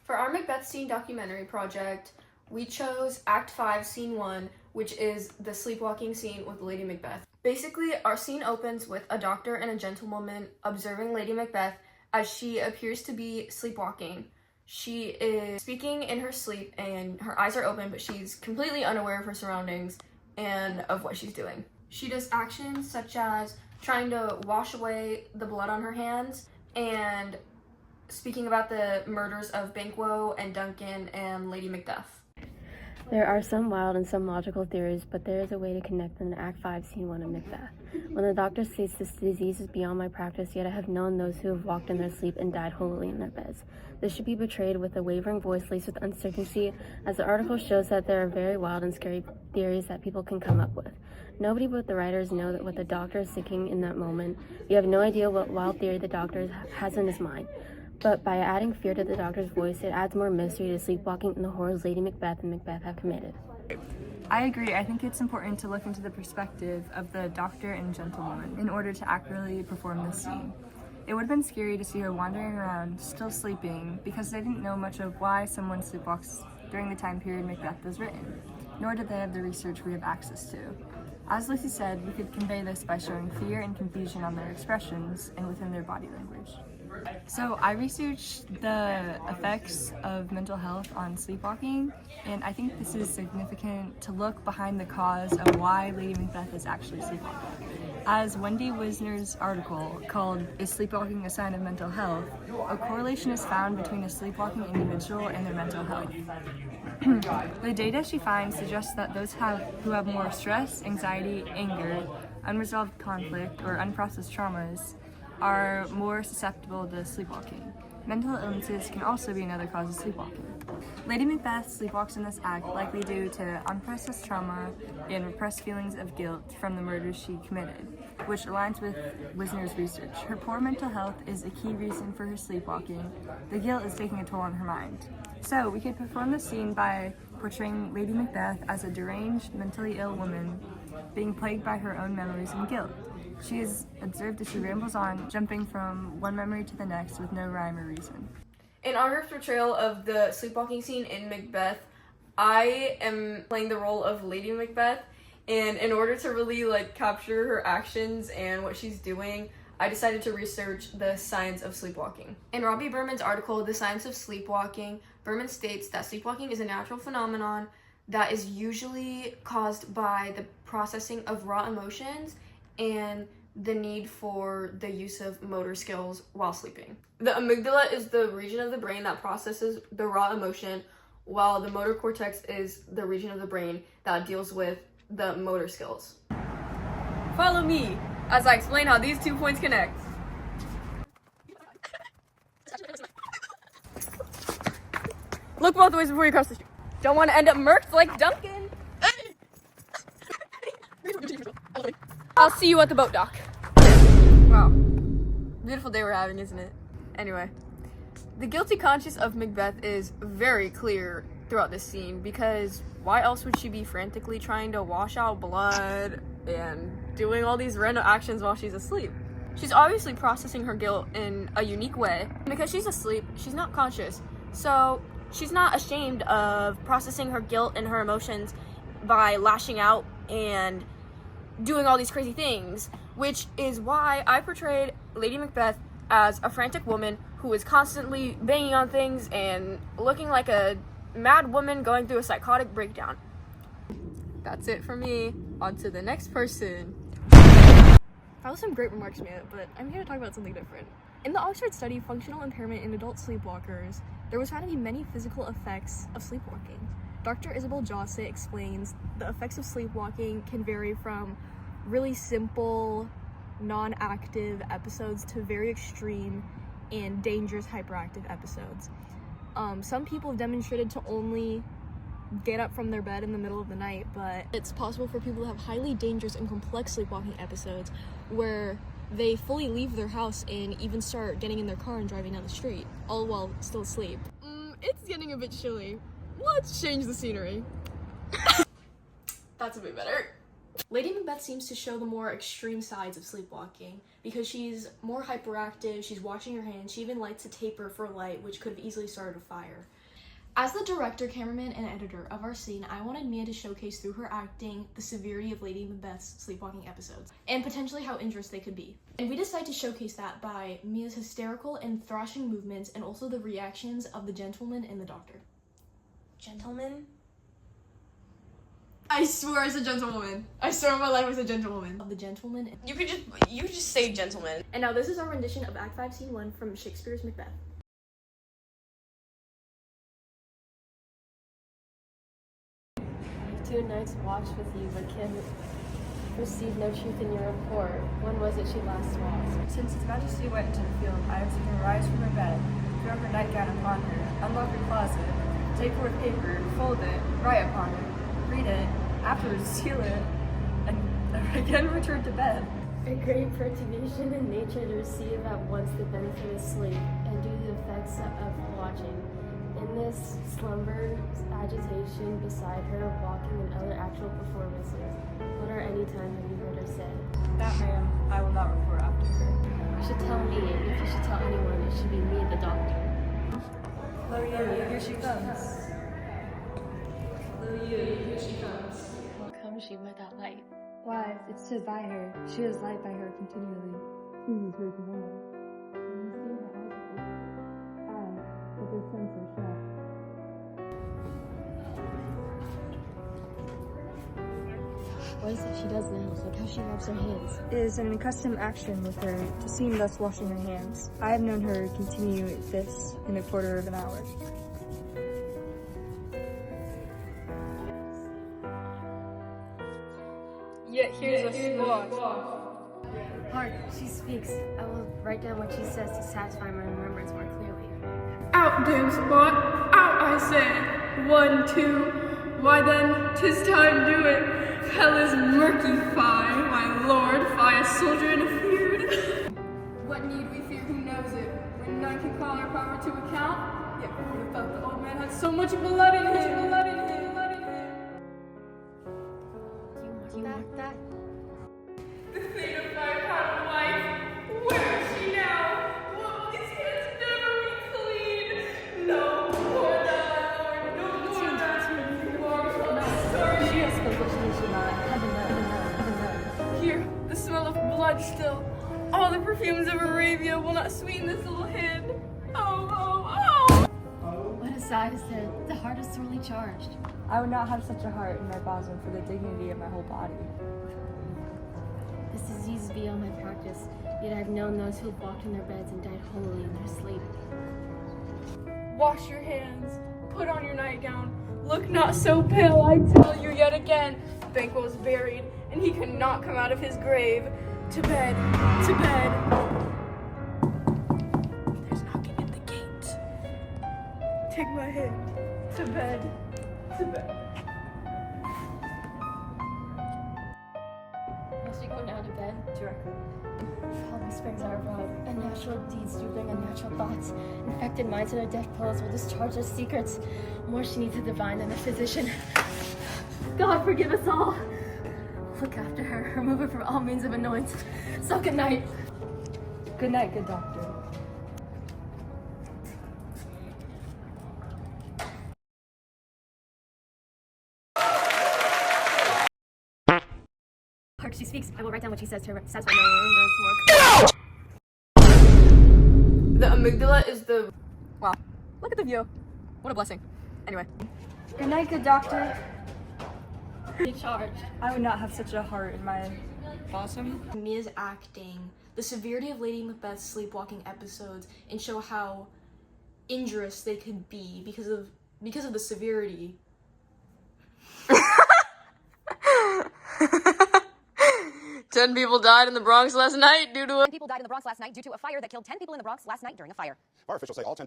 For our Macbeth scene documentary project, we chose Act 5, Scene 1, which is the sleepwalking scene with Lady Macbeth. Basically, our scene opens with a doctor and a gentlewoman observing Lady Macbeth as she appears to be sleepwalking. She is speaking in her sleep and her eyes are open, but she's completely unaware of her surroundings and of what she's doing. She does actions such as trying to wash away the blood on her hands and speaking about the murders of Banquo and Duncan and Lady Macbeth. There are some wild and some logical theories, but there is a way to connect them to Act 5, Scene 1 of Macbeth. When the doctor states this disease is beyond my practice, yet I have known those who have walked in their sleep and died holily in their beds. This should be portrayed with a wavering voice laced with uncertainty, as the article shows that there are very wild and scary theories that people can come up with. Nobody but the writers know that what the doctor is thinking in that moment. You have no idea what wild theory the doctor has in his mind. But by adding fear to the doctor's voice, it adds more mystery to sleepwalking and the horrors Lady Macbeth and Macbeth have committed. I agree. I think it's important to look into the perspective of the doctor and gentlewoman in order to accurately perform this scene. It would have been scary to see her wandering around, still sleeping, because they didn't know much of why someone sleepwalks during the time period Macbeth was written, nor did they have the research we have access to. As Lucy said, we could convey this by showing fear and confusion on their expressions and within their body language. So I researched the effects of mental health on sleepwalking, and I think this is significant to look behind the cause of why Lady Macbeth is actually sleepwalking. As Wendy Wisner's article called "Is Sleepwalking a Sign of Mental Health?" a correlation is found between a sleepwalking individual and their mental health. The data she finds suggests that those who have more stress, anxiety, anger, unresolved conflict, or unprocessed traumas are more susceptible to sleepwalking. Mental illnesses can also be another cause of sleepwalking. Lady Macbeth sleepwalks in this act likely due to unprocessed trauma and repressed feelings of guilt from the murders she committed, which aligns with Wisner's research. Her poor mental health is a key reason for her sleepwalking. The guilt is taking a toll on her mind. So we could perform the scene by portraying Lady Macbeth as a deranged, mentally ill woman being plagued by her own memories and guilt. She is observed as she rambles on, jumping from one memory to the next with no rhyme or reason. In our portrayal of the sleepwalking scene in Macbeth, I am playing the role of Lady Macbeth, and in order to really capture her actions and what she's doing, I decided to research the science of sleepwalking. In Robbie Berman's article, The Science of Sleepwalking, Berman states that sleepwalking is a natural phenomenon that is usually caused by the processing of raw emotions and the need for the use of motor skills while sleeping. The amygdala is the region of the brain that processes the raw emotion, while the motor cortex is the region of the brain that deals with the motor skills. Follow me as I explain how these 2 points connect. Look both ways before you cross the street. Don't want to end up murked like Duncan. I'll see you at the boat dock. Wow. Beautiful day we're having, isn't it? Anyway, the guilty conscience of Macbeth is very clear throughout this scene, because why else would she be frantically trying to wash out blood and doing all these random actions while she's asleep? She's obviously processing her guilt in a unique way. Because she's asleep, she's not conscious. So she's not ashamed of processing her guilt and her emotions by lashing out and doing all these crazy things, which is why I portrayed Lady Macbeth as a frantic woman who is constantly banging on things and looking like a mad woman going through a psychotic breakdown. That's it for me. On to the next person. That was some great remarks, Mia, but I'm here to talk about something different. In the Oxford study, Functional Impairment in Adult Sleepwalkers, there was found to be many physical effects of sleepwalking. Dr. Isabel Josse explains the effects of sleepwalking can vary from really simple, non-active episodes to very extreme and dangerous hyperactive episodes. Some people have demonstrated to only get up from their bed in the middle of the night, but it's possible for people to have highly dangerous and complex sleepwalking episodes where they fully leave their house and even start getting in their car and driving down the street, all while still asleep. It's getting a bit chilly. Let's change the scenery. That's a bit better. Lady Macbeth seems to show the more extreme sides of sleepwalking because she's more hyperactive, she's washing her hands, she even lights a taper for light, which could have easily started a fire. As the director, cameraman, and editor of our scene, I wanted Mia to showcase through her acting the severity of Lady Macbeth's sleepwalking episodes, and potentially how injurious they could be. And we decided to showcase that by Mia's hysterical and thrashing movements and also the reactions of the gentleman and the doctor. Gentlemen? I swear it's a gentlewoman. I swear on my life it's a gentlewoman. Of the gentleman. You could just say gentlemen. And now this is our rendition of Act 5, Scene 1 from Shakespeare's Macbeth. Two nights watched with you, but can receive no truth in your report. When was it she last walked? Since His Majesty went into the field, I have seen her rise from her bed, throw her nightgown upon her, unlock her closet, take forth paper, fold it, write upon it, read it, afterwards seal it, and again return to bed. A great perturbation in nature to receive at once the benefit of sleep and do the effects of watching. In this slumber, agitation beside her, walking and other actual performances. What or any time have you heard her say? That, ma'am, I will not report after her. You should tell me, and if you should tell anyone, it should be me, the doctor. Loya, here she comes. Loya, here she comes. How comes she without light? Why, it stood by her. She has light by her continually. Please her tomorrow. You see her eyes are open. But their sense are shut. What is it she does now? It's like how she rubs her hands. It is an accustomed action with her to seem thus washing her hands. I have known her continue this in a quarter of an hour. Yet here's a squash. Hark, she speaks. I will write down what she says to satisfy my remembrance more clearly. Out, dim spot, out, I say. 1, 2, why then, 'tis time do it. Hell is murky, fie, my lord, fie, a soldier in a feud. What need we fear, who knows it? When none can call our power to account? Yet who would have thought the old man had so much blood in him, blood in him, blood in him. Do you want that? The fate of my proud wife, where is she now? Will these hands never be clean? No more than my lord, no more than more. She has spoken what she should not. Heaven knows, heaven knows. Here, the smell of blood still. All the perfumes of Arabia will not sweeten this little hand. Oh, oh, oh! What a sigh is there. The heart is sorely charged. I would not have such a heart in my bosom for the dignity of my whole body. This disease is beyond my practice, yet I have known those who have walked in their beds and died holily in their sleep. Wash your hands, put on your nightgown. Look not so pale, I tell you yet again. Banquo is buried, and he cannot come out of his grave. To bed, to bed. There's knocking at the gate. Take my hand. To bed, to bed. Must you go now to bed? Directly. All these springs are abroad. Unnatural deeds do bring unnatural thoughts. Infected minds and their deaf pulse will discharge their secrets. More she needs a divine than a physician. God forgive us all. Look after her. Remove her from all means of annoyance. So good night. Good night, good doctor. Hark, she speaks. I will write down what she says to her. Satisfy my remembrance more. The amygdala is the... Wow. Look at the view. What a blessing. Anyway. Good night, good doctor. Be charged. I would not have such a heart in my bosom. Mia's acting, the severity of Lady Macbeth's sleepwalking episodes, and show how injurious they could be because of the severity. 10 people died in the Bronx last night due to a... 10 people died in the Bronx last night due to a fire that killed 10 people in the Bronx last night during a fire. Our officials say all 10